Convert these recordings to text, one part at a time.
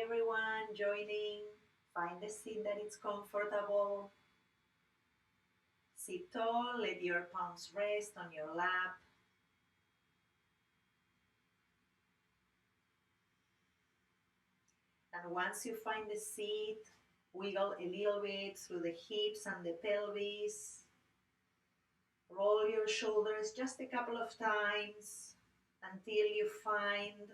everyone joining. Find a seat that is comfortable. Sit tall, let your palms rest on your lap. And once you find the seat, wiggle a little bit through the hips and the pelvis. Roll your shoulders just a couple of times until you find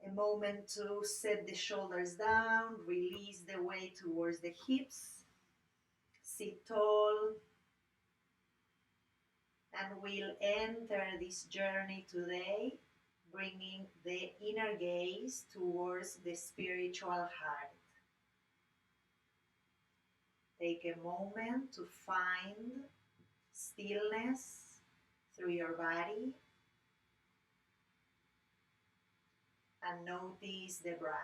a moment to set the shoulders down, release the weight towards the hips, sit tall, and we'll enter this journey today bringing the inner gaze towards the spiritual heart. Take a moment to find stillness through your body and notice the breath.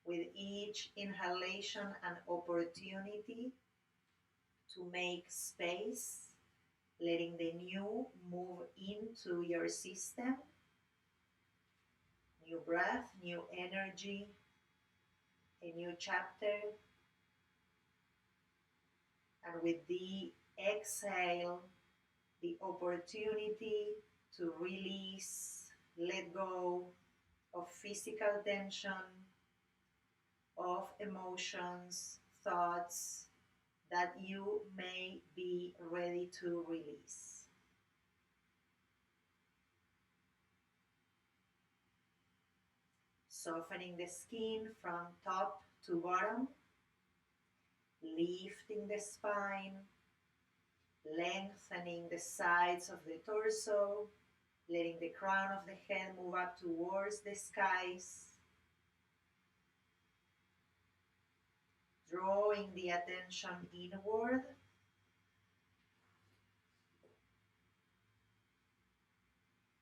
With each inhalation, an opportunity to make space, letting the new move into your system. New breath, new energy, a new chapter. And with the exhale, the opportunity to release, let go of physical tension, of emotions, thoughts that you may be ready to release. Softening the skin from top to bottom, lifting the spine, lengthening the sides of the torso, letting the crown of the head move up towards the skies, drawing the attention inward,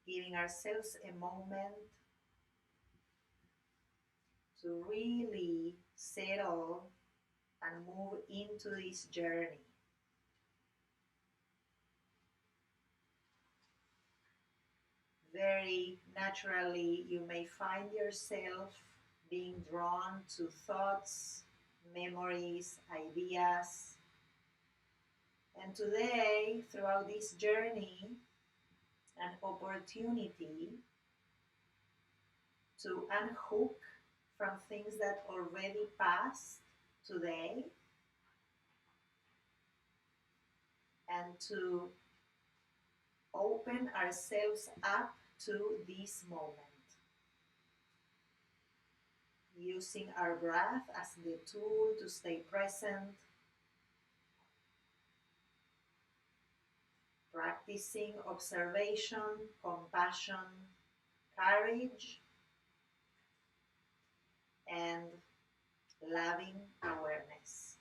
giving ourselves a moment to really settle and move into this journey. Very naturally, you may find yourself being drawn to thoughts, memories, ideas. And today, throughout this journey, an opportunity to unhook from things that already passed today and to open ourselves up to this moment, using our breath as the tool to stay present, practicing observation, compassion, courage, and loving awareness.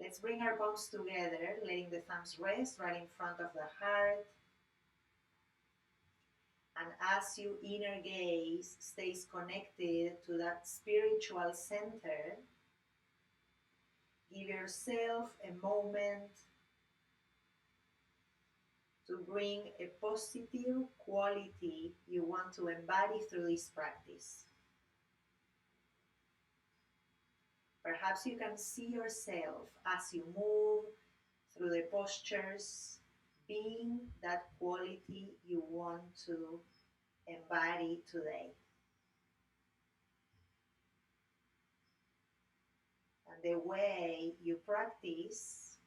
Let's bring our palms together, letting the thumbs rest right in front of the heart. And as your inner gaze stays connected to that spiritual center, give yourself a moment to bring a positive quality you want to embody through this practice. Perhaps you can see yourself as you move through the postures, being that quality you want to embody today. And the way you practice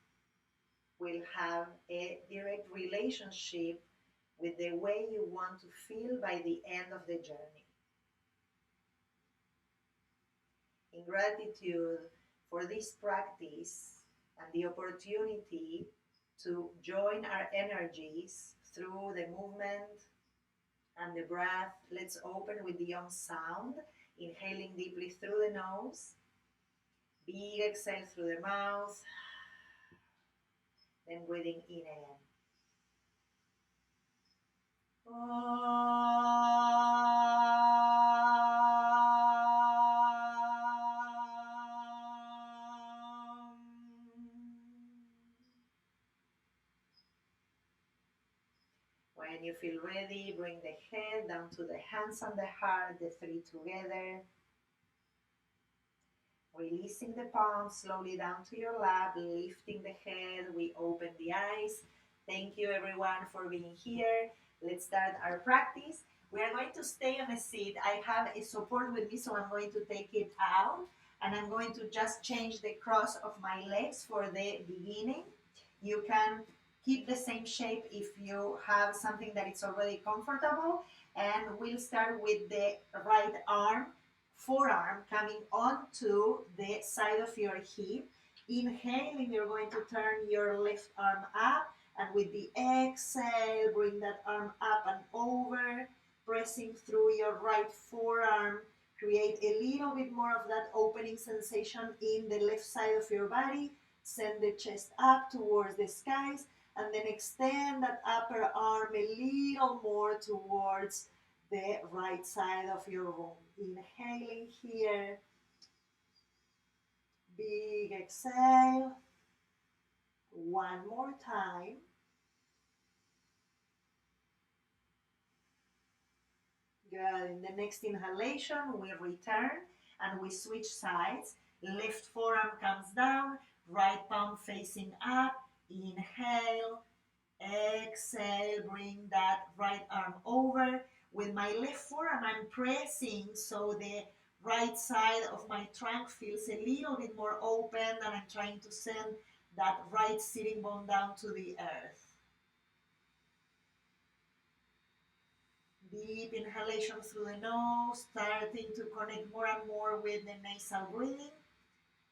will have a direct relationship with the way you want to feel by the end of the journey. In gratitude for this practice and the opportunity to join our energies through the movement and the breath, let's open with the Om sound, inhaling deeply through the nose, big exhale through the mouth, then breathing in again. Om. When you feel ready, bring the head down to the hands and the heart, the three together. Releasing the palms slowly down to your lap, lifting the head. We open the eyes. Thank you everyone for being here. Let's start our practice. We are going to stay on a seat. I have a support with me, so I'm going to take it out. And I'm going to just change the cross of my legs for the beginning. You can keep the same shape if you have something that is already comfortable. And we'll start with the right arm, forearm coming onto the side of your hip. Inhaling, you're going to turn your left arm up, and with the exhale, bring that arm up and over, pressing through your right forearm. Create a little bit more of that opening sensation in the left side of your body. Send the chest up towards the skies, and then extend that upper arm a little more towards the right side of your room. Inhaling here. Big exhale. One more time. Good. In the next inhalation, we return and we switch sides. Left forearm comes down, right palm facing up. Inhale. Exhale, bring that right arm over. With my left forearm, I'm pressing so the right side of my trunk feels a little bit more open, and I'm trying to send that right sitting bone down to the earth. Deep inhalation through the nose, starting to connect more and more with the nasal breathing.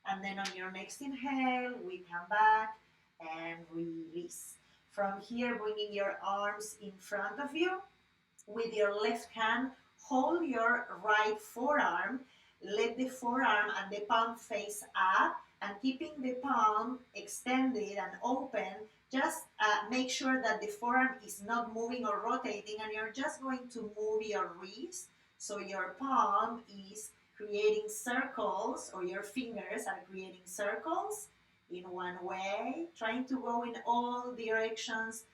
And then on your next inhale, we come back and release. From here, bringing your arms in front of you. With your left hand, hold your right forearm. Let the forearm and the palm face up, and keeping the palm extended and open, just make sure that the forearm is not moving or rotating, and you're just going to move your wrist. So your palm is creating circles, or your fingers are creating circles in one way, trying to go in all directions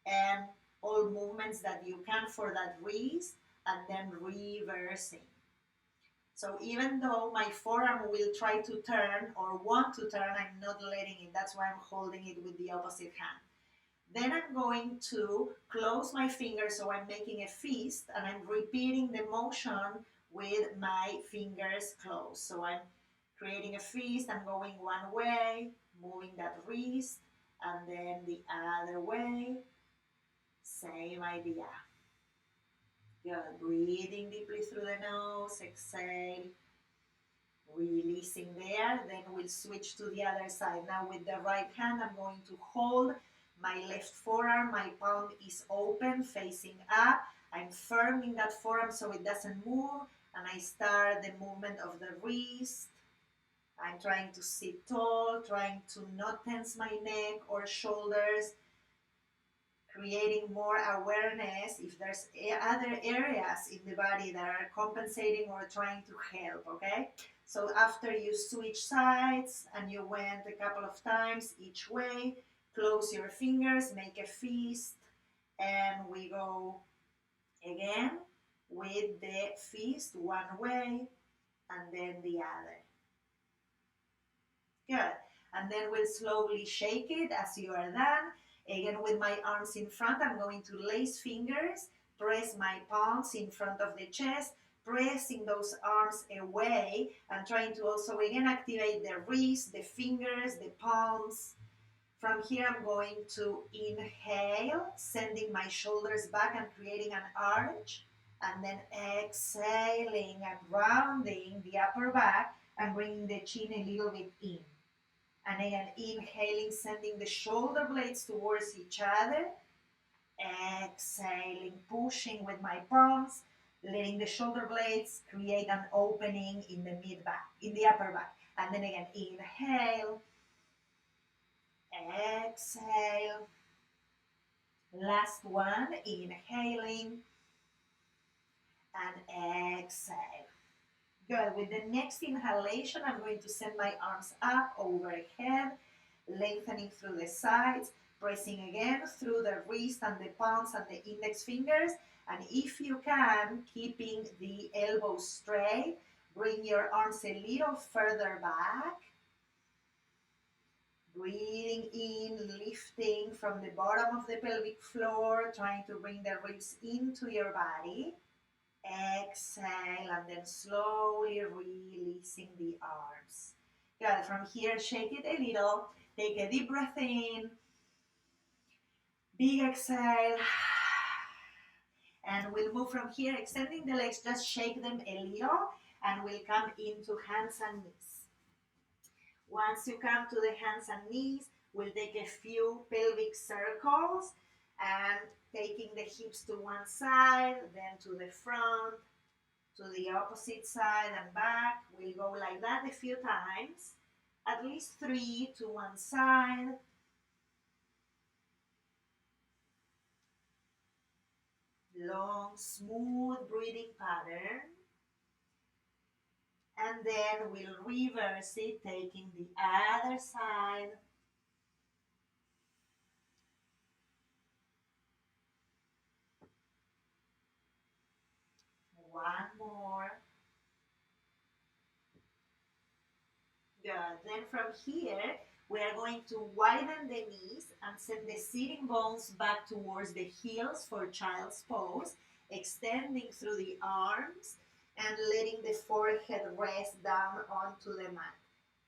and all movements that you can for that wrist, and then reversing. So even though my forearm will try to turn or want to turn, I'm not letting it. That's why I'm holding it with the opposite hand. Then I'm going to close my fingers, so I'm making a fist, and I'm repeating the motion with my fingers closed. So I'm creating a fist, I'm going one way, moving that wrist, and then the other way. Same idea. Good. Breathing deeply through the nose, exhale. Releasing there. Then we'll switch to the other side. Now with the right hand, I'm going to hold my left forearm. My palm is open, facing up. I'm firming that forearm so it doesn't move. And I start the movement of the wrist. I'm trying to sit tall, trying to not tense my neck or shoulders. Creating more awareness if there's other areas in the body that are compensating or trying to help, okay? So after you switch sides and you went a couple of times each way, close your fingers, make a fist, and we go again with the fist one way and then the other. Good. And then we'll slowly shake it as you are done. Again, with my arms in front, I'm going to lace fingers, press my palms in front of the chest, pressing those arms away, and trying to also again activate the wrist, the fingers, the palms. From here, I'm going to inhale, sending my shoulders back and creating an arch, and then exhaling and rounding the upper back and bringing the chin a little bit in. And again, inhaling, sending the shoulder blades towards each other. Exhaling, pushing with my palms, letting the shoulder blades create an opening in the mid back, in the upper back. And then again, inhale, exhale. Last one, inhaling and exhale. Good. With the next inhalation, I'm going to send my arms up overhead, lengthening through the sides, Pressing again through the wrist and the palms and the index fingers. And if you can, keeping the elbows straight, bring your arms a little further back. Breathing in, lifting from the bottom of the pelvic floor, trying to bring the ribs into your body. Exhale, and then slowly releasing the arms. Good. From here, shake it a little. Take a deep breath in. Big exhale. And we'll move from here, extending the legs, just shake them a little, and we'll come into hands and knees. Once you come to the hands and knees, we'll take a few pelvic circles, and taking the hips to one side, then to the front, to the opposite side and back. We'll go like that a few times, at least 3 to one side. Long, smooth breathing pattern. And then we'll reverse it, taking the other side. One more. Good. Then from here, we are going to widen the knees and send the sitting bones back towards the heels for child's pose, extending through the arms and letting the forehead rest down onto the mat.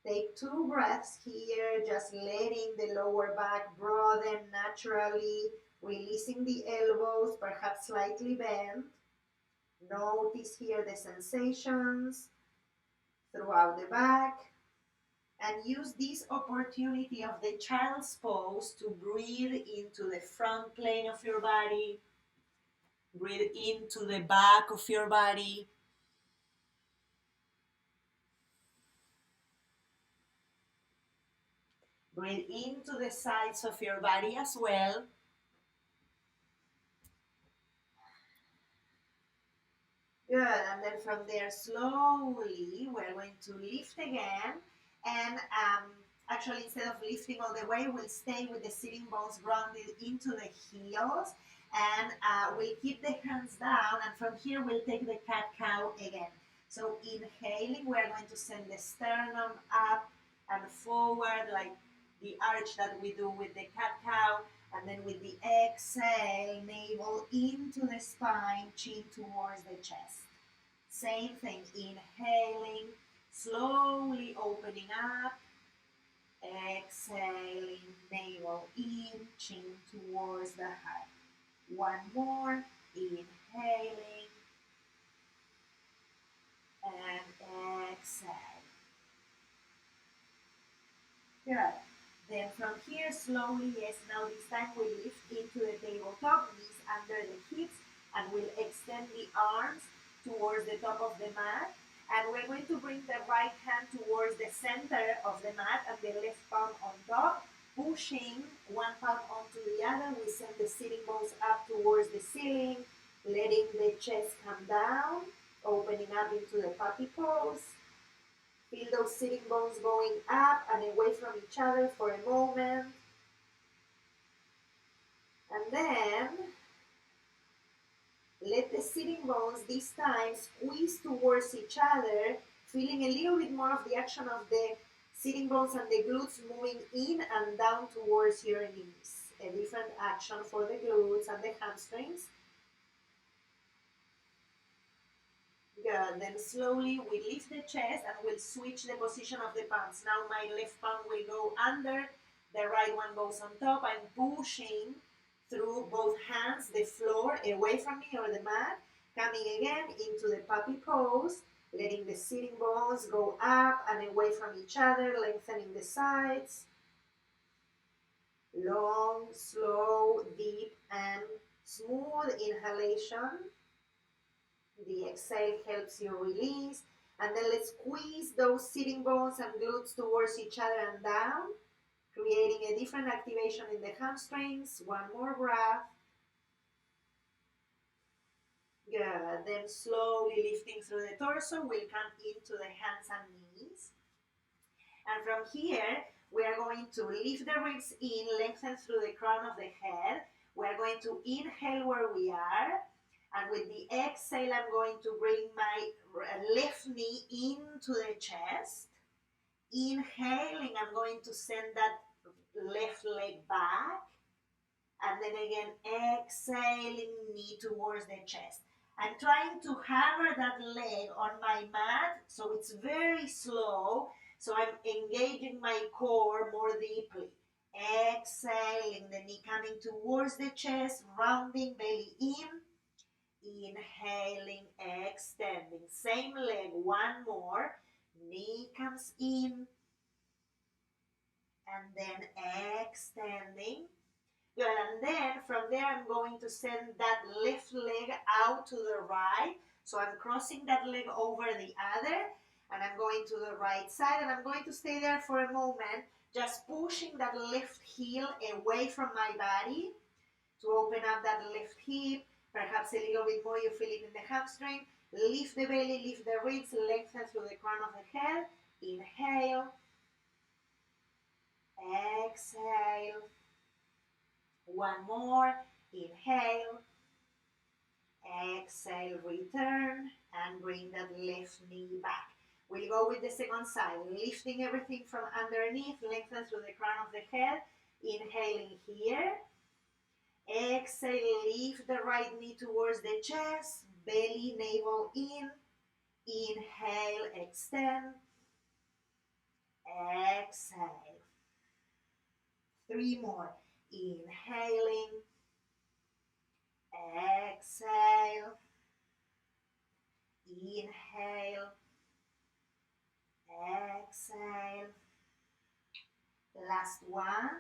Take 2 breaths here, just letting the lower back broaden naturally, releasing the elbows, perhaps slightly bent. Notice here the sensations throughout the back. And use this opportunity of the child's pose to breathe into the front plane of your body. Breathe into the back of your body. Breathe into the sides of your body as well. Good, and then from there slowly we're going to lift again, and actually instead of lifting all the way, we'll stay with the sitting bones grounded into the heels, and we'll keep the hands down, and from here we'll take the cat-cow again. So inhaling, we're going to send the sternum up and forward like the arch that we do with the cat-cow. And then with the exhale, navel into the spine, chin towards the chest. Same thing, inhaling, slowly opening up. Exhaling, navel in, chin towards the heart. One more, inhaling. And exhale. Good. Then from here, slowly, yes, now this time we lift into the tabletop, knees under the hips, and we'll extend the arms towards the top of the mat. And we're going to bring the right hand towards the center of the mat and the left palm on top, pushing one palm onto the other. We send the sitting bones up towards the ceiling, letting the chest come down, opening up into the puppy pose. Feel those sitting bones going up and away from each other for a moment. And then let the sitting bones this time squeeze towards each other, feeling a little bit more of the action of the sitting bones and the glutes moving in and down towards your knees. A different action for the glutes and the hamstrings. Good. Then slowly we lift the chest and we'll switch the position of the palms. Now my left palm will go under, the right one goes on top. I'm pushing through both hands the floor away from me or the mat, coming again into the puppy pose, letting the sitting bones go up and away from each other, lengthening the sides. Long, slow, deep, and smooth inhalation. The exhale helps you release. And then let's squeeze those sitting bones and glutes towards each other and down, creating a different activation in the hamstrings. One more breath. Good. Then slowly lifting through the torso, we'll come into the hands and knees. And from here, We are going to lift the ribs in, lengthen through the crown of the head. We are going to inhale where we are. And with the exhale, I'm going to bring my left knee into the chest. Inhaling, I'm going to send that left leg back. And then again, exhaling, knee towards the chest. I'm trying to hammer that leg on my mat, so it's very slow. So I'm engaging my core more deeply. Exhaling, the knee coming towards the chest, rounding belly in. Inhaling, extending. Same leg, one more. Knee comes in. And then extending. Good, and then from there I'm going to send that left leg out to the right. So I'm crossing that leg over the other, and I'm going to the right side, and I'm going to stay there for a moment, just pushing that left heel away from my body to open up that left hip, perhaps a little bit more, you feel it in the hamstring. Lift the belly, lift the ribs, lengthen through the crown of the head. Inhale, exhale. One more, inhale, exhale, return, and bring that left knee back. We'll go with the second side, lifting everything from underneath, lengthen through the crown of the head, inhaling here. Exhale, lift the right knee towards the chest, belly, navel in. Inhale, extend, exhale. 3 more, inhaling, exhale, inhale, exhale. Last one.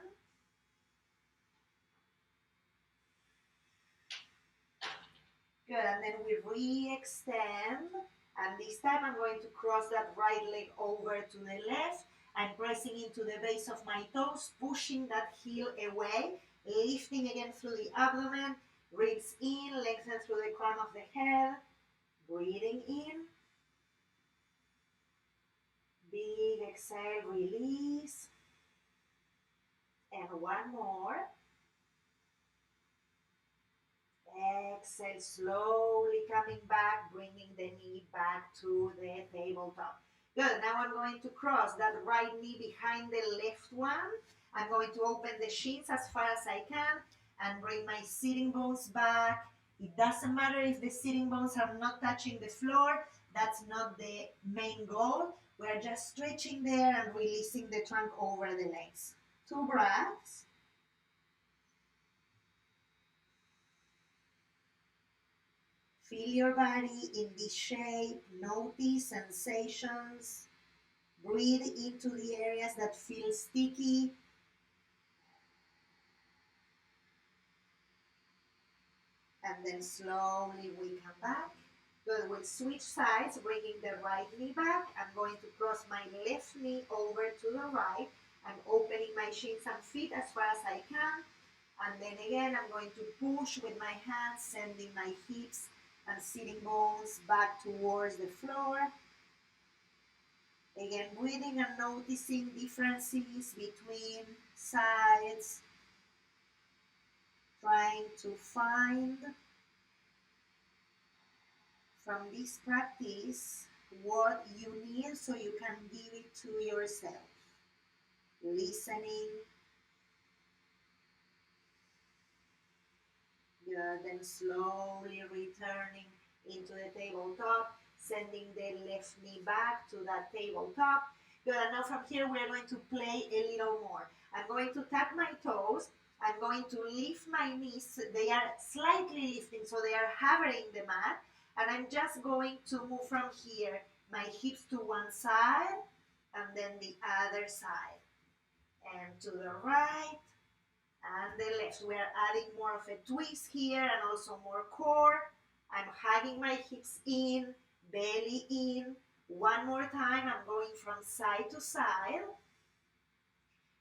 Good, and then we re-extend, and this time I'm going to cross that right leg over to the left. I'm pressing into the base of my toes, pushing that heel away, lifting again through the abdomen, ribs in, lengthen through the crown of the head, breathing in. Big exhale, release. And one more. Exhale, slowly coming back, bringing the knee back to the tabletop. Good, now I'm going to cross that right knee behind the left one. I'm going to open the shins as far as I can and bring my sitting bones back. It doesn't matter if the sitting bones are not touching the floor. That's not the main goal. We're just stretching there and releasing the trunk over the legs. 2 breaths. Feel your body in this shape. Notice sensations. Breathe into the areas that feel sticky. And then slowly we come back. Good, we'll switch sides, bringing the right knee back. I'm going to cross my left knee over to the right. I'm opening my shins and feet as far as I can. And then again, I'm going to push with my hands, sending my hips and sitting bones back towards the floor. Again, breathing and noticing differences between sides. Trying to find from this practice what you need so you can give it to yourself. Listening. Good, then slowly returning into the tabletop, sending the left knee back to that tabletop. Good, and now from here we're going to play a little more. I'm going to tap my toes. I'm going to lift my knees. They are slightly lifting, so they are hovering the mat. And I'm just going to move from here, my hips to one side, and then the other side. And to the right, and the left. We are adding more of a twist here and also more core. I'm hugging my hips in, belly in. One more time, I'm going from side to side.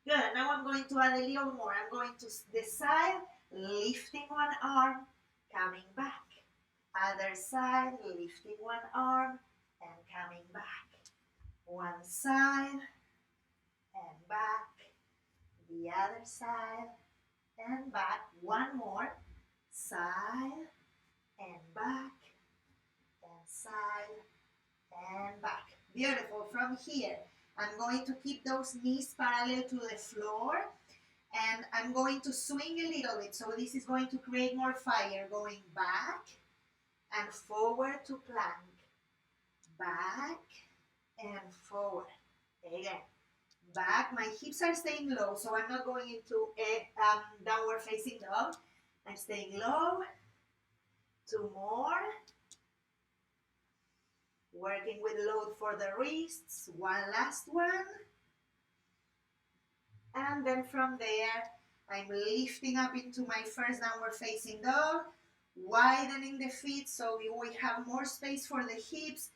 Good, now I'm going to add a little more. I'm going to the side, lifting one arm, coming back. Other side, lifting one arm and coming back. One side and back. The other side and back. One more. Side and back and side and back. Beautiful. From here, I'm going to keep those knees parallel to the floor, and I'm going to swing a little bit. So this is going to create more fire. Going back and forward to plank. Back and forward. Again. Back. My hips are staying low, so I'm not going into a downward facing dog. I'm staying low. Two more. Working with load for the wrists. One last one. And then from there, I'm lifting up into my first downward facing dog, widening the feet so we have more space for the hips,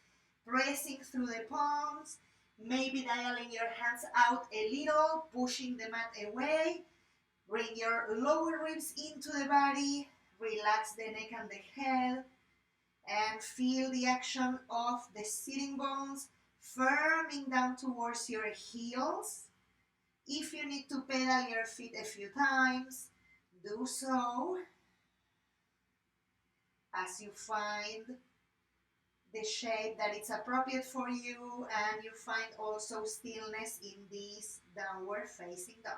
pressing through the palms, maybe dialing your hands out a little, pushing the mat away. Bring your lower ribs into the body, relax the neck and the head, and feel the action of the sitting bones firming down towards your heels. If you need to pedal your feet a few times, do so as you find the shape that is appropriate for you and you find also stillness in this downward facing dog.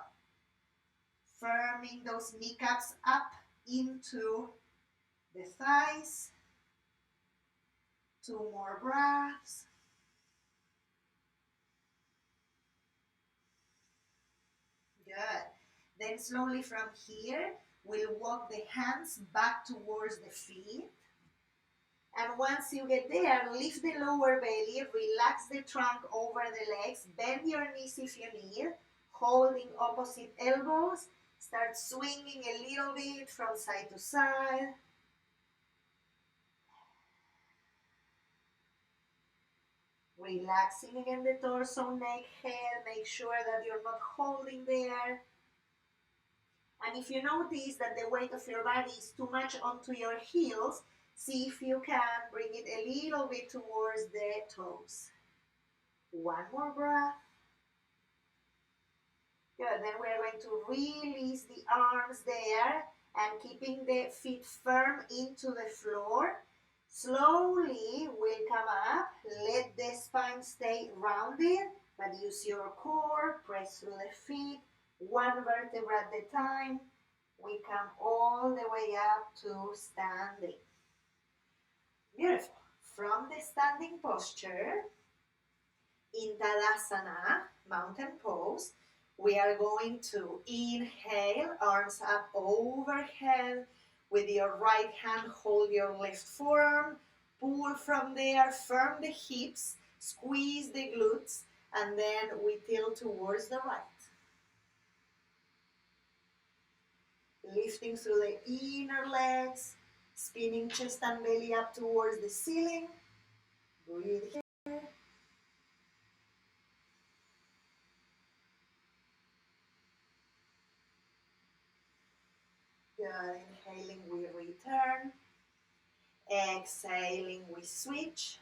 Firming those kneecaps up into the thighs. Two more breaths. Good. Then slowly from here, we'll walk the hands back towards the feet. And once you get there, lift the lower belly, relax the trunk over the legs, bend your knees if you need, holding opposite elbows. Start swinging a little bit from side to side. Relaxing again the torso, neck, head. Make sure that you're not holding there. And if you notice that the weight of your body is too much onto your heels, see if you can bring it a little bit towards the toes. One more breath. Good, then we're going to release the arms there and keeping the feet firm into the floor. Slowly we'll come up, let the spine stay rounded, but use your core, press through the feet, one vertebra at a time. We come all the way up to standing. Beautiful. From the standing posture, in Tadasana, mountain pose, we are going to inhale, arms up overhead. With your right hand, hold your left forearm. Pull from there, firm the hips, squeeze the glutes, and then we tilt towards the right. Lifting through the inner legs, spinning chest and belly up towards the ceiling. Breathe here. Good. Inhaling, we return. Exhaling, we switch.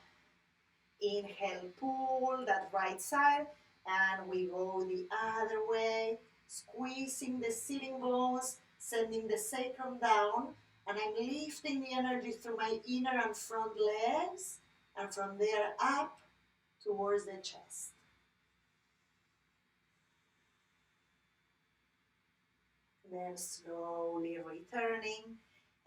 Inhale, pull that right side, and we go the other way, squeezing the sitting bones, sending the sacrum down, and I'm lifting the energy through my inner and front legs, and from there up towards the chest. Then slowly returning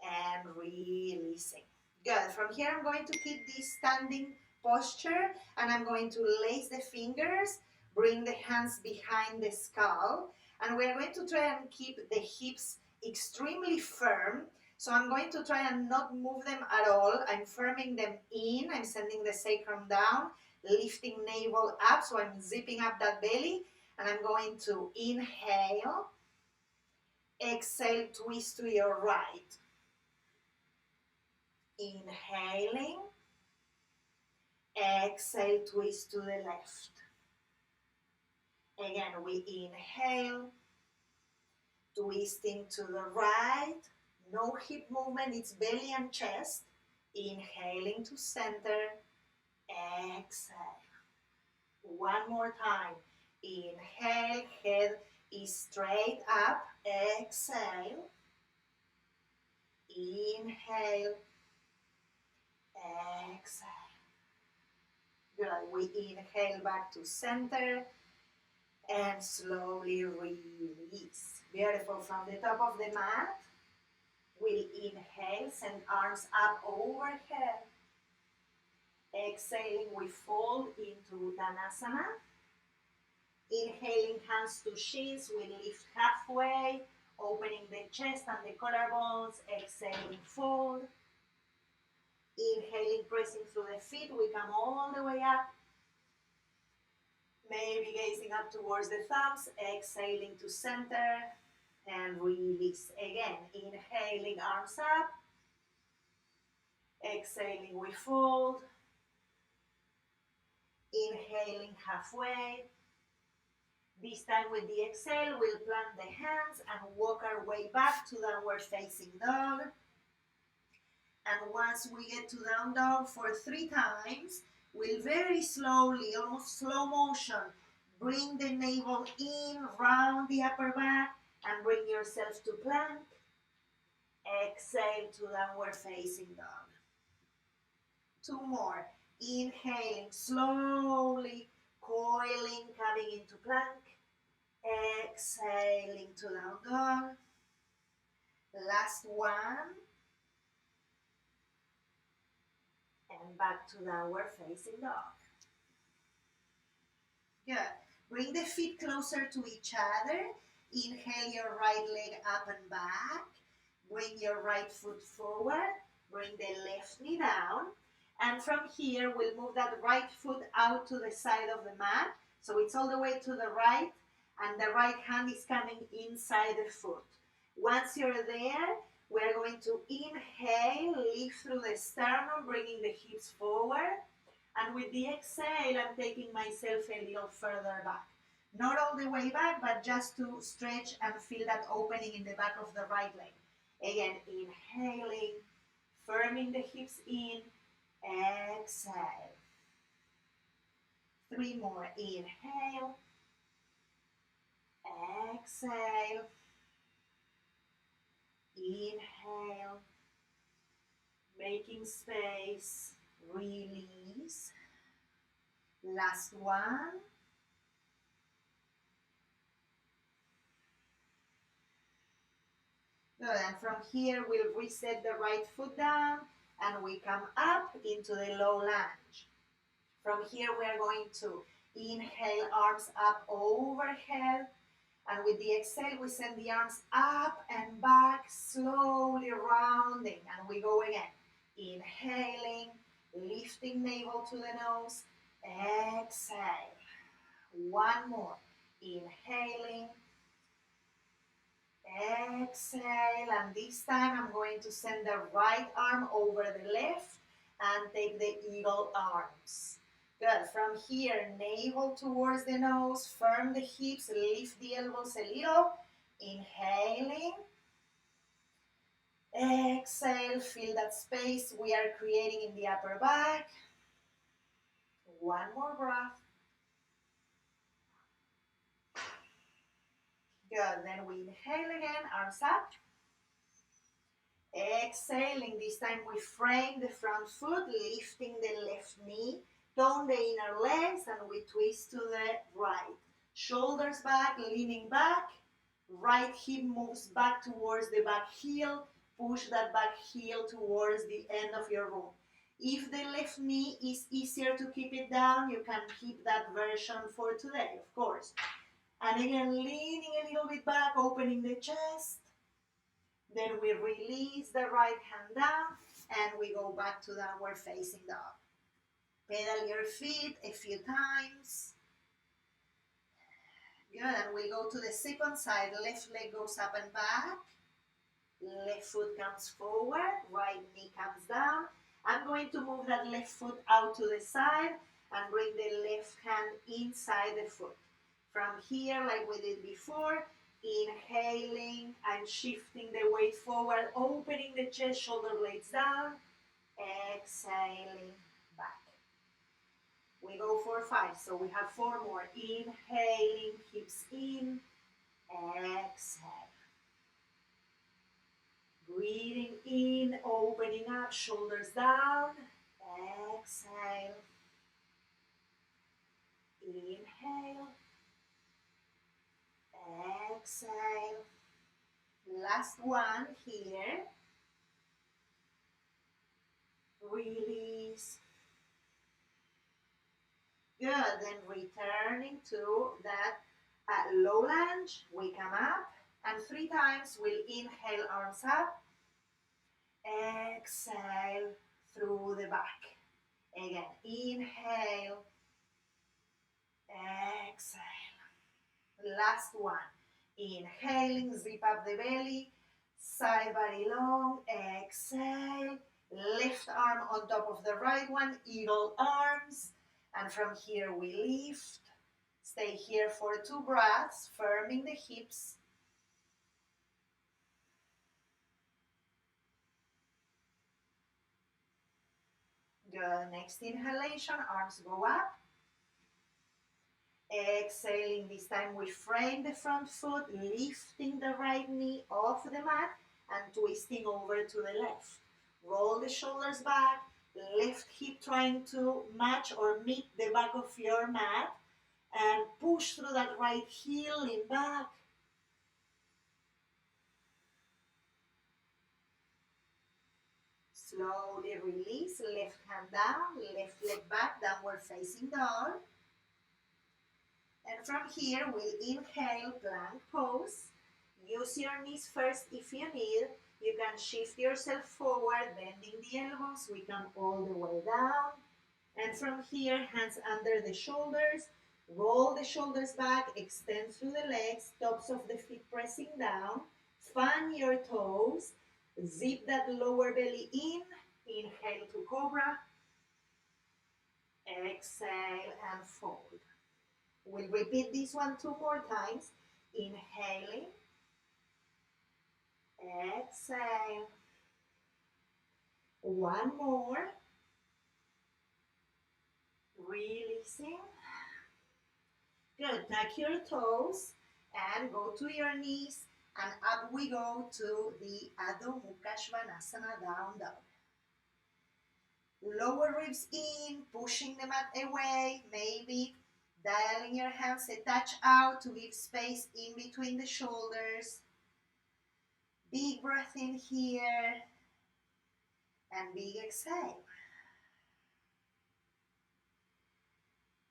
and releasing. Good. From here, I'm going to keep this standing posture, and I'm going to lace the fingers, bring the hands behind the skull, and we're going to try and keep the hips extremely firm. So I'm going to try and not move them at all. I'm firming them in. I'm sending the sacrum down, lifting navel up, so I'm zipping up that belly, and I'm going to inhale. Exhale, twist to your right. Inhaling. Exhale, twist to the left. Again, we inhale, twisting to the right. No hip movement, it's belly and chest. Inhaling to center. Exhale. One more time. Inhale, head is straight up. Exhale. Inhale. Exhale. Good. We inhale back to center and slowly release. Beautiful. From the top of the mat, we'll inhale, send arms up overhead. Exhaling, we fold into Uttanasana. Inhaling, hands to shins, we lift halfway, opening the chest and the collarbones. Exhaling, fold. Inhaling, pressing through the feet, we come all the way up. Maybe gazing up towards the thumbs. Exhaling to center and release. Again, inhaling, arms up. Exhaling, we fold. Inhaling halfway. This time with the exhale, we'll plant the hands and walk our way back to downward facing dog. And once we get to down dog for 3 times, we'll very slowly, almost slow motion, bring the navel in, round the upper back, and bring yourself to plank. Exhale to downward facing dog. 2 more. Inhaling slowly, coiling, coming into plank. Exhaling to down dog. Last one. And back to downward facing dog. Good. Bring the feet closer to each other. Inhale your right leg up and back. Bring your right foot forward. Bring the left knee down. And from here, we'll move that right foot out to the side of the mat. So it's all the way to the right, and the right hand is coming inside the foot. Once you're there, we're going to inhale, lift through the sternum, bringing the hips forward. And with the exhale, I'm taking myself a little further back. Not all the way back, but just to stretch and feel that opening in the back of the right leg. Again, inhaling, firming the hips in. Exhale. 3 more. Inhale. Exhale. Inhale. Making space. Release. Last one. Good. And from here, we'll reset the right foot down. And we come up into the low lunge. From here, we are going to inhale, arms up overhead. And with the exhale, we send the arms up and back, slowly rounding. And we go again. Inhaling, lifting navel to the nose. Exhale. 1 more. Inhaling. Exhale, and this time I'm going to send the right arm over the left and take the eagle arms. Good. From here, navel towards the nose, firm the hips, lift the elbows a little. Inhaling. Exhale, feel that space we are creating in the upper back. 1 more breath. Good. Then we inhale again, arms up. Exhaling, this time we frame the front foot, lifting the left knee, tone the inner legs, and we twist to the right. Shoulders back, leaning back. Right hip moves back towards the back heel. Push that back heel towards the end of your room. If the left knee is easier to keep it down, you can keep that version for today, of course. And again, leaning a little bit back, opening the chest. Then we release the right hand down and we go back to downward facing dog. Pedal your feet a few times. Good, and we go to the second side. Left leg goes up and back. Left foot comes forward, right knee comes down. I'm going to move that left foot out to the side and bring the left hand inside the foot. From here, like we did before, inhaling and shifting the weight forward, opening the chest, shoulder blades down, exhaling back. We go for 5, so we have 4 more. Inhaling, hips in, exhale. Breathing in, opening up, shoulders down. Exhale. Inhale. Exhale. Last one here. Release. Good. Then returning to that low lunge. We come up. And 3 times we'll inhale, arms up. Exhale through the back. Again, inhale. Exhale. Last one. Inhaling, zip up the belly. Side body long. Exhale. Left arm on top of the right one. Eagle arms. And from here we lift. Stay here for 2 breaths, firming the hips. Good. Next inhalation, arms go up. Exhaling, this time we frame the front foot, lifting the right knee off the mat and twisting over to the left. Roll the shoulders back, left hip trying to match or meet the back of your mat, and push through that right heel, lean back. Slowly release, left hand down, left leg back, downward facing dog. And from here, we'll inhale, plank pose. Use your knees first if you need. You can shift yourself forward, bending the elbows. We come all the way down. And from here, hands under the shoulders. Roll the shoulders back, extend through the legs, tops of the feet pressing down. Fan your toes. Zip that lower belly in. Inhale to cobra. Exhale and fold. We'll repeat this one 2 more times. Inhaling. Exhale. One more. Releasing. Good. Tuck your toes and go to your knees. And up we go to the Adho Mukha Svanasana, down dog. Lower ribs in, pushing the mat away, maybe dialing your hands a touch out to give space in between the shoulders. Big breath in here and big exhale.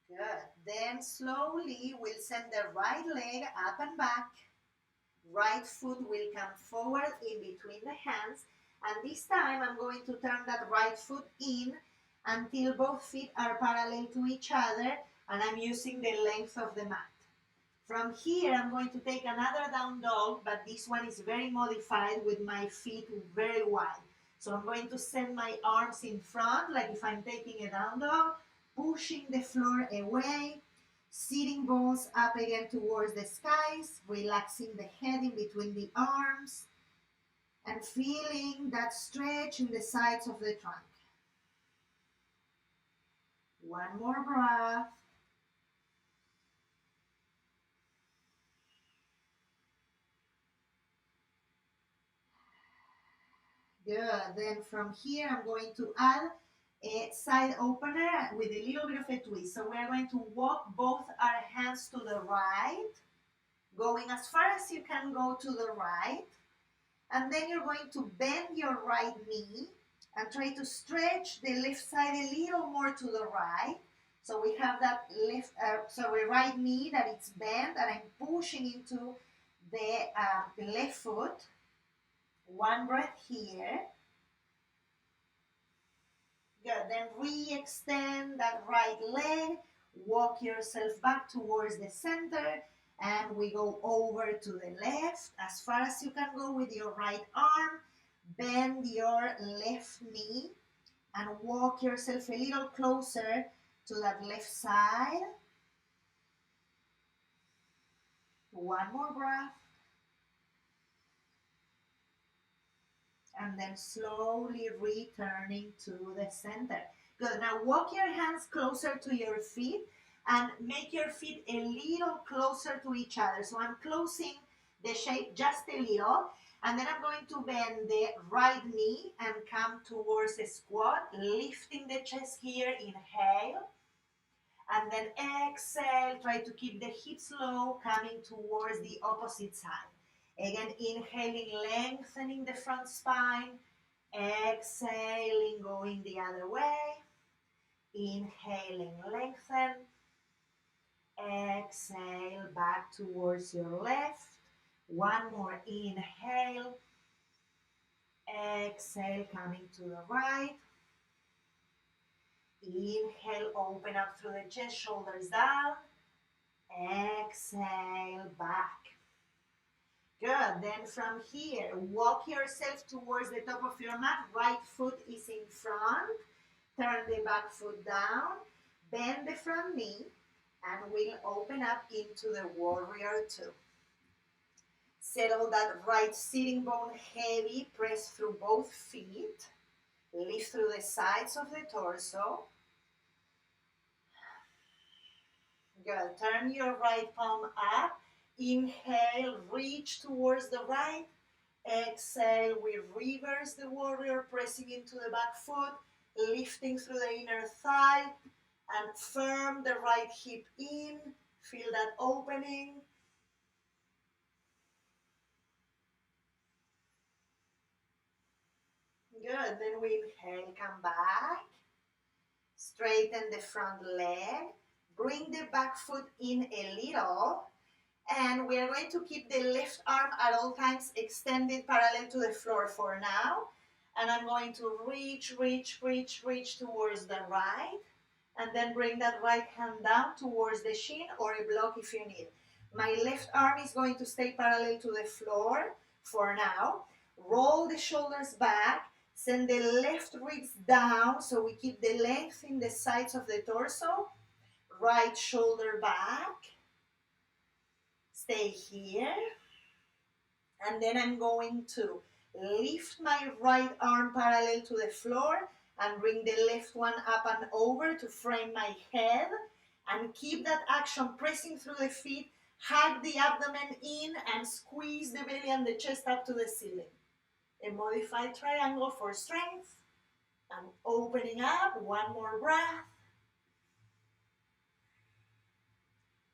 Good. Then slowly we'll send the right leg up and back. Right foot will come forward in between the hands. And this time I'm going to turn that right foot in until both feet are parallel to each other and I'm using the length of the mat. From here I'm going to take another down dog, but this one is very modified with my feet very wide. So I'm going to send my arms in front like if I'm taking a down dog, pushing the floor away, sitting bones up again towards the skies, relaxing the head in between the arms, and feeling that stretch in the sides of the trunk. One more breath. Good. Then from here, I'm going to add a side opener with a little bit of a twist. So we are going to walk both our hands to the right, going as far as you can go to the right. And then you're going to bend your right knee and try to stretch the left side a little more to the right. So we have that right knee that it's bent and I'm pushing into the left foot. One breath here. Good. Then re-extend that right leg. Walk yourself back towards the center. And we go over to the left as far as you can go with your right arm. Bend your left knee and walk yourself a little closer to that left side. One more breath. And then slowly returning to the center. Good. Now walk your hands closer to your feet and make your feet a little closer to each other. So I'm closing the shape just a little. And then I'm going to bend the right knee and come towards a squat, lifting the chest here, inhale. And then exhale, try to keep the hips low, coming towards the opposite side. Again, inhaling, lengthening the front spine. Exhaling, going the other way. Inhaling, lengthen. Exhale, back towards your left. One more inhale. Exhale, coming to the right. Inhale, open up through the chest, shoulders down. Exhale, back. Good. Then from here, walk yourself towards the top of your mat. Right foot is in front. Turn the back foot down. Bend the front knee. And we'll open up into the warrior two. Settle that right sitting bone heavy. Press through both feet. Lift through the sides of the torso. Good. Turn your right palm up. Inhale, reach towards the right. Exhale, we reverse the warrior, pressing into the back foot, lifting through the inner thigh, and firm the right hip in. Feel that opening. Good. Then we inhale, come back. Straighten the front leg. Bring the back foot in a little. And we are going to keep the left arm at all times extended parallel to the floor for now. And I'm going to reach towards the right. And then bring that right hand down towards the shin or a block if you need. My left arm is going to stay parallel to the floor for now. Roll the shoulders back. Send the left ribs down so we keep the length in the sides of the torso. Right shoulder back. Stay here. And then I'm going to lift my right arm parallel to the floor and bring the left one up and over to frame my head. And keep that action pressing through the feet. Hug the abdomen in and squeeze the belly and the chest up to the ceiling. A modified triangle for strength. And opening up. One more breath.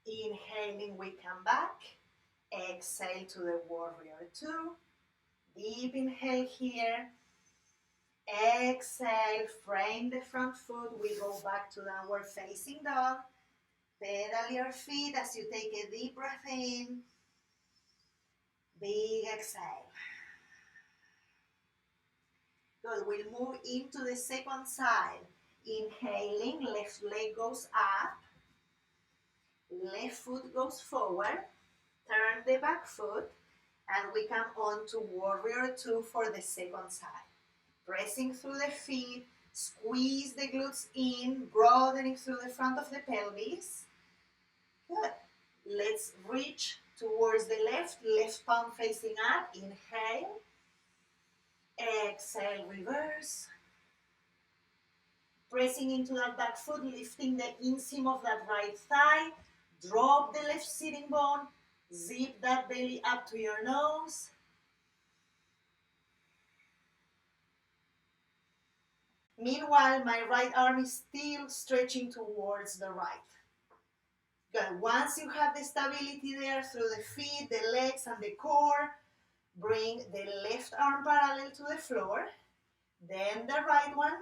Inhaling, we come back. Exhale to the warrior two. Deep inhale here. Exhale, frame the front foot. We go back to downward facing dog. Pedal your feet as you take a deep breath in. Big exhale. Good. We'll move into the second side. Inhaling, left leg goes up. Left foot goes forward. Turn the back foot. And we come on to warrior two for the second side. Pressing through the feet. Squeeze the glutes in. Broadening through the front of the pelvis. Good. Let's reach towards the left. Left palm facing up. Inhale. Exhale, reverse. Pressing into that back foot, lifting the inseam of that right thigh. Drop the left sitting bone. Zip that belly up to your nose. Meanwhile, my right arm is still stretching towards the right. Good. Once you have the stability there through the feet, the legs, and the core, bring the left arm parallel to the floor, then the right one,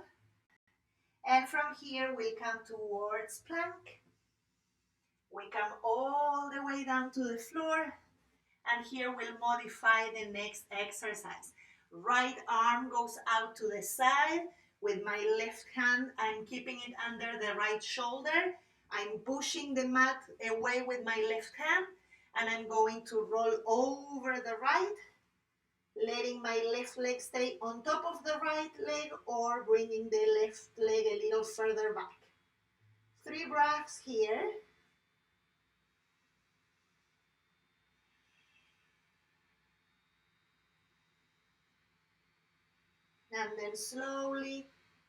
and from here we'll come towards plank. We come all the way down to the floor, and here we'll modify the next exercise. Right arm goes out to the side. With my left hand, I'm keeping it under the right shoulder. I'm pushing the mat away with my left hand, and I'm going to roll over the right, letting my left leg stay on top of the right leg or bringing the left leg a little further back. 3 breaths here. And then slowly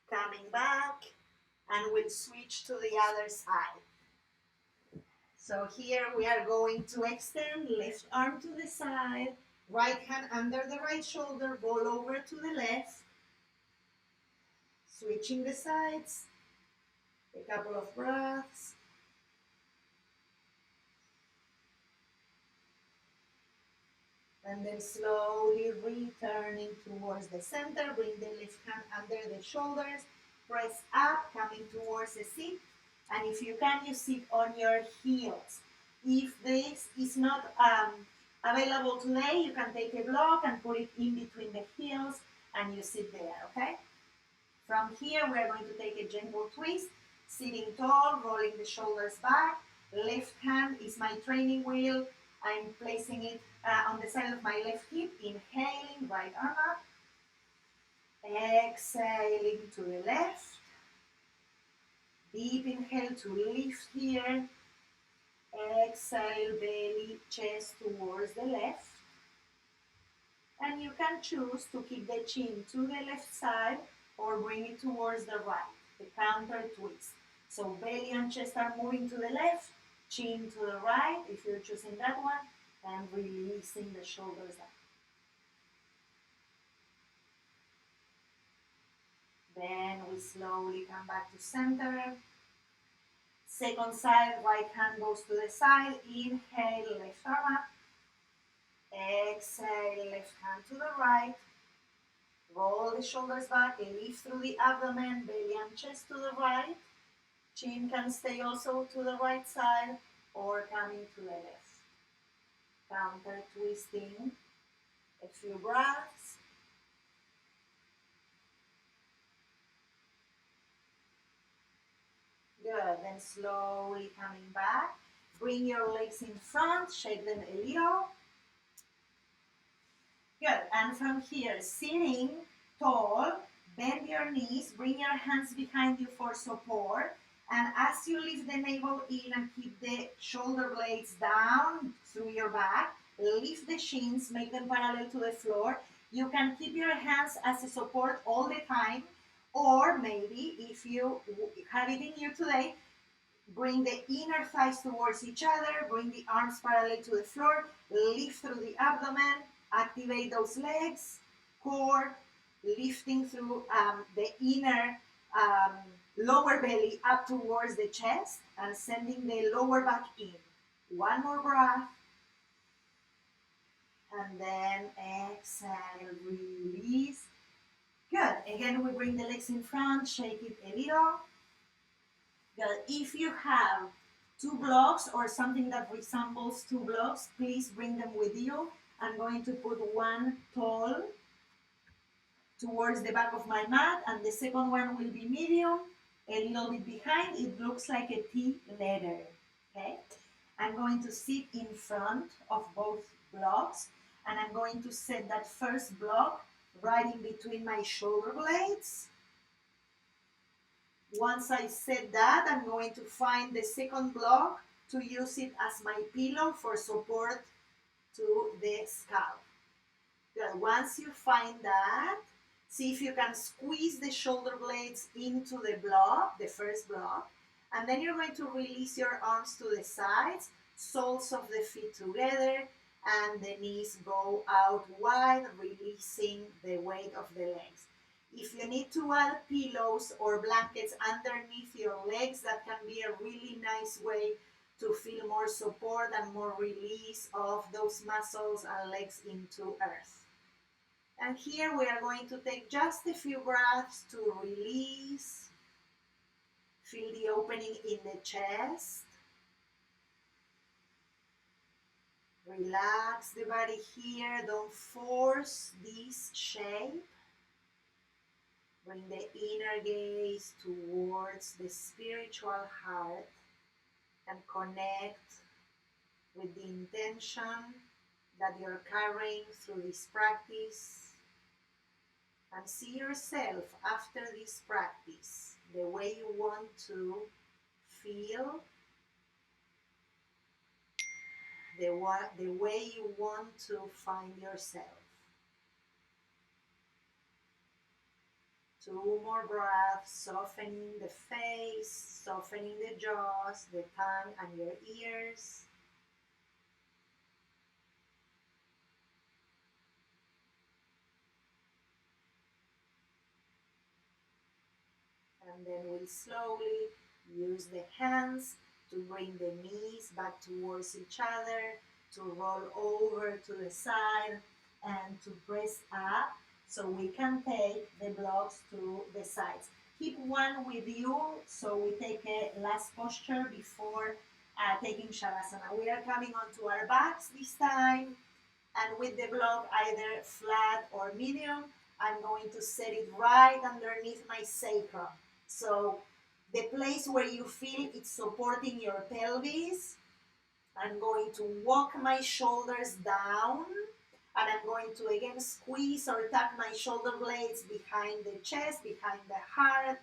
coming back, and we'll switch to the other side. So here we are going to extend, left arm to the side, right hand under the right shoulder, roll over to the left, switching the sides, a couple of breaths. And then slowly returning towards the center, bring the left hand under the shoulders, press up, coming towards the seat. And if you can, you sit on your heels. If this is not available today, you can take a block and put it in between the heels and you sit there, okay? From here, we're going to take a gentle twist, sitting tall, rolling the shoulders back. Left hand is my training wheel. I'm placing it on the side of my left hip, inhaling, right arm up. Exhaling to the left. Deep inhale to lift here. Exhale, belly, chest towards the left. And you can choose to keep the chin to the left side or bring it towards the right, the counter twist. So belly and chest are moving to the left, chin to the right, if you're choosing that one, and releasing the shoulders down. Then we slowly come back to center. Second side, right hand goes to the side. Inhale, left arm up. Exhale, left hand to the right. Roll the shoulders back, lift through the abdomen, belly and chest to the right. Chin can stay also to the right side or coming to the left. Counter twisting. A few breaths. Good. Then slowly coming back. Bring your legs in front, shake them a little. Good. And from here, sitting tall, bend your knees, bring your hands behind you for support. And as you lift the navel in and keep the shoulder blades down through your back, lift the shins, make them parallel to the floor. You can keep your hands as a support all the time, or maybe if you have it in you today, bring the inner thighs towards each other, bring the arms parallel to the floor, lift through the abdomen, activate those legs, core, lifting through the inner lower belly up towards the chest and sending the lower back in. One more breath. And then exhale, release. Good. Again, we bring the legs in front, shake it a little. Good. If you have two blocks or something that resembles two blocks, please bring them with you. I'm going to put one tall towards the back of my mat, and the second one will be medium, a little bit behind. It looks like a T letter, okay? I'm going to sit in front of both blocks, and I'm going to set that first block right in between my shoulder blades. Once I set that, I'm going to find the second block to use it as my pillow for support to the scalp. Good. Once you find that, see if you can squeeze the shoulder blades into the block, the first block, and then you're going to release your arms to the sides, soles of the feet together, and the knees go out wide, releasing the weight of the legs. If you need to add pillows or blankets underneath your legs, that can be a really nice way to feel more support and more release of those muscles and legs into earth. And here we are going to take just a few breaths to release. Feel the opening in the chest. Relax the body here. Don't force this shape. Bring the inner gaze towards the spiritual heart and connect with the intention that you're carrying through this practice. And see yourself after this practice, the way you want to feel, the way you want to find yourself. 2 more breaths, softening the face, softening the jaws, the tongue, and your ears. And then we'll slowly use the hands to bring the knees back towards each other, to roll over to the side, and to press up so we can take the blocks to the sides. Keep one with you so we take a last posture before taking Shavasana. We are coming onto our backs this time, and with the block either flat or medium, I'm going to set it right underneath my sacrum. So the place where you feel it's supporting your pelvis, I'm going to walk my shoulders down, and I'm going to again squeeze or tuck my shoulder blades behind the chest, behind the heart.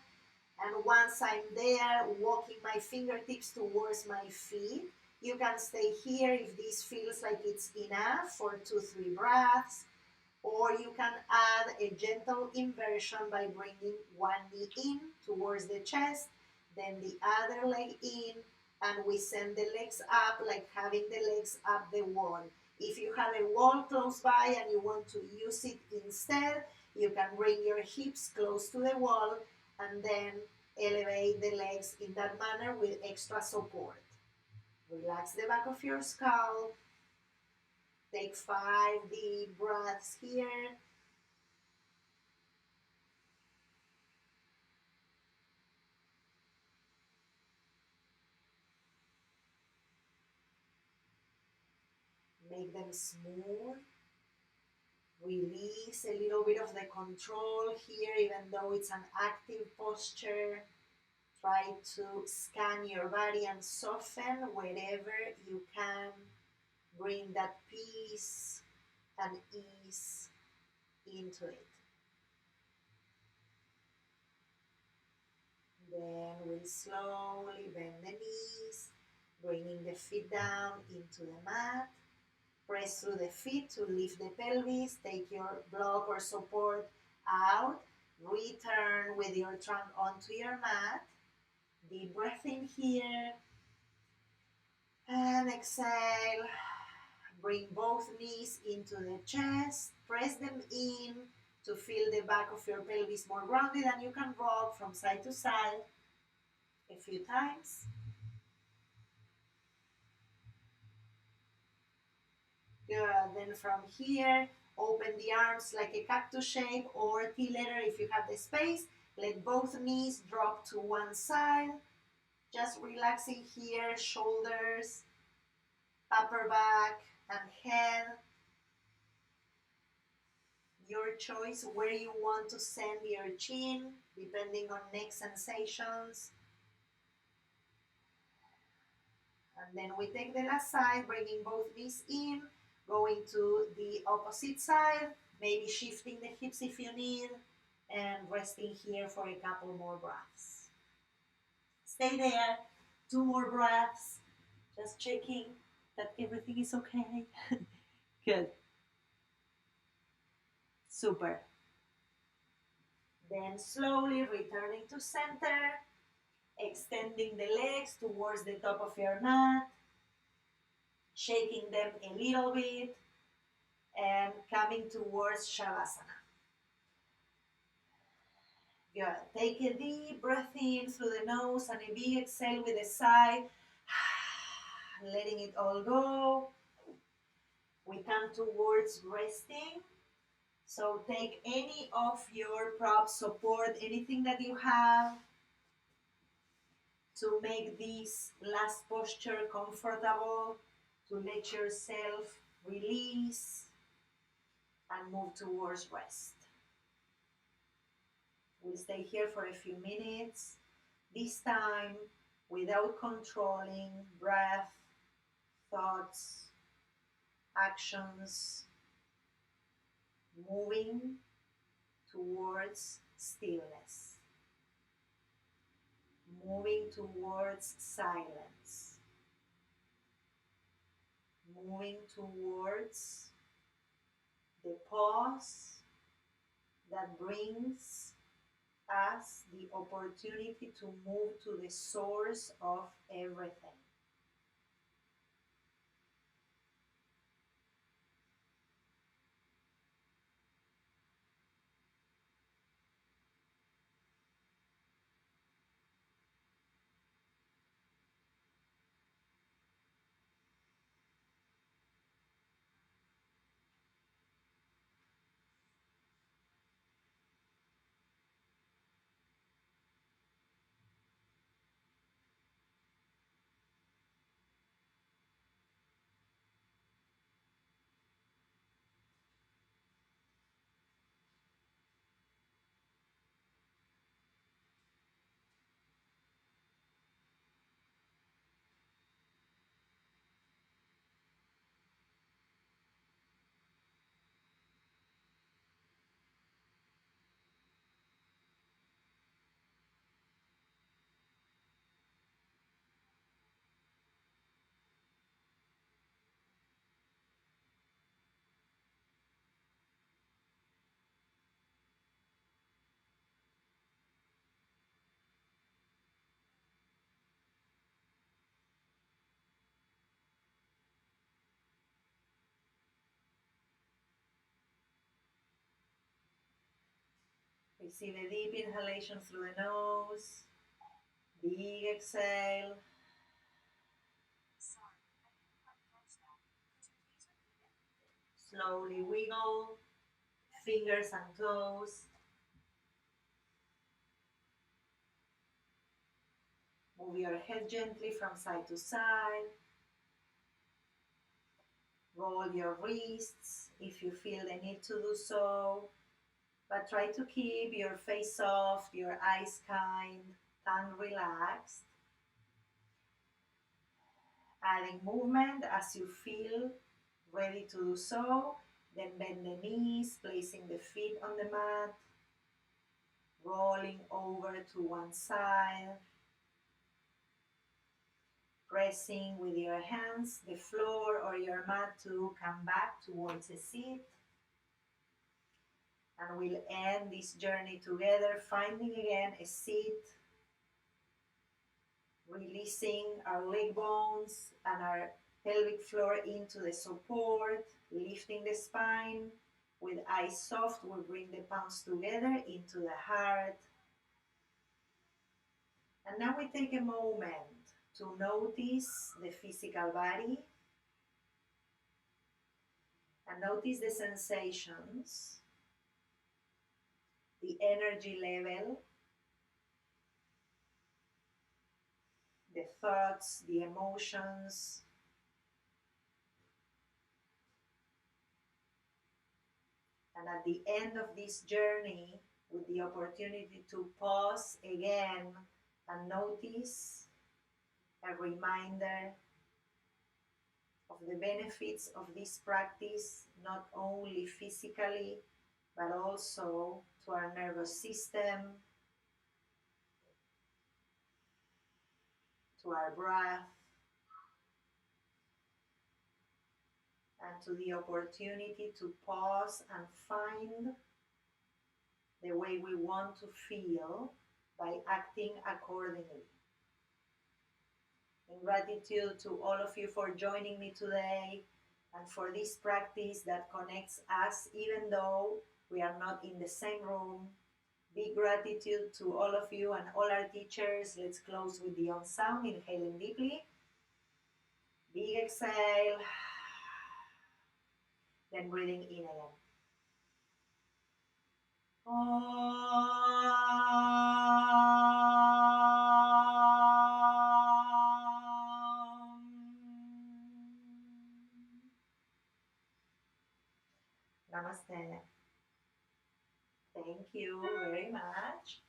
And once I'm there, walking my fingertips towards my feet. You can stay here if this feels like it's enough for 2-3 breaths, or you can add a gentle inversion by bringing one knee in towards the chest, then the other leg in, and we send the legs up like having the legs up the wall. If you have a wall close by and you want to use it instead, you can bring your hips close to the wall and then elevate the legs in that manner with extra support. Relax the back of your skull. Take 5 deep breaths here. Make them smooth. Release a little bit of the control here, even though it's an active posture. Try to scan your body and soften wherever you can. Bring that peace and ease into it. Then we'll slowly bend the knees, bringing the feet down into the mat. Press through the feet to lift the pelvis. Take your block or support out. Return with your trunk onto your mat. Deep breath in here. And exhale. Bring both knees into the chest. Press them in to feel the back of your pelvis more grounded, and you can rock from side to side a few times. Good. Then from here, open the arms like a cactus shape or T-letter if you have the space. Let both knees drop to one side. Just relaxing here, shoulders, upper back, and head. Your choice where you want to send your chin, depending on neck sensations. And then we take the last side, bringing both knees in, going to the opposite side, maybe shifting the hips if you need, and resting here for a couple more breaths. Stay there, 2 more breaths, just checking that everything is okay. Good. Super. Then slowly returning to center, extending the legs towards the top of your mat, shaking them a little bit, and coming towards Shavasana. Good. Take a deep breath in through the nose and a big exhale with a sigh. Letting it all go. We come towards resting. So take any of your props, support, anything that you have to make this last posture comfortable, to let yourself release and move towards rest. We'll stay here for a few minutes, this time without controlling breath, thoughts, actions, moving towards stillness, moving towards silence, moving towards the pause that brings us the opportunity to move to the source of everything. Receive a deep inhalation through the nose, big exhale. Slowly wiggle fingers and toes. Move your head gently from side to side. Roll your wrists if you feel the need to do so. But try to keep your face soft, your eyes kind, tongue relaxed. Adding movement as you feel ready to do so. Then bend the knees, placing the feet on the mat. Rolling over to one side. Pressing with your hands the floor or your mat to come back towards a seat. And we'll end this journey together, finding again a seat, releasing our leg bones and our pelvic floor into the support, lifting the spine. With eyes soft, we'll bring the palms together into the heart. And now we take a moment to notice the physical body and notice the sensations, the energy level, the thoughts, the emotions. And at the end of this journey, with the opportunity to pause again and notice, a reminder of the benefits of this practice, not only physically, but also to our nervous system, to our breath, and to the opportunity to pause and find the way we want to feel by acting accordingly. In gratitude to all of you for joining me today and for this practice that connects us even though we are not in the same room. Big gratitude to all of you and all our teachers. Let's close with the on sound, inhaling deeply. Big exhale. Then breathing in again. Namaste. Thank you very much.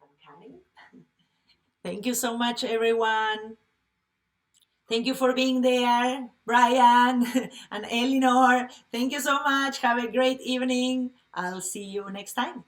I'm coming. Thank you so much, everyone. Thank you for being there, Brian and Eleanor. Thank you so much. Have a great evening. I'll see you next time.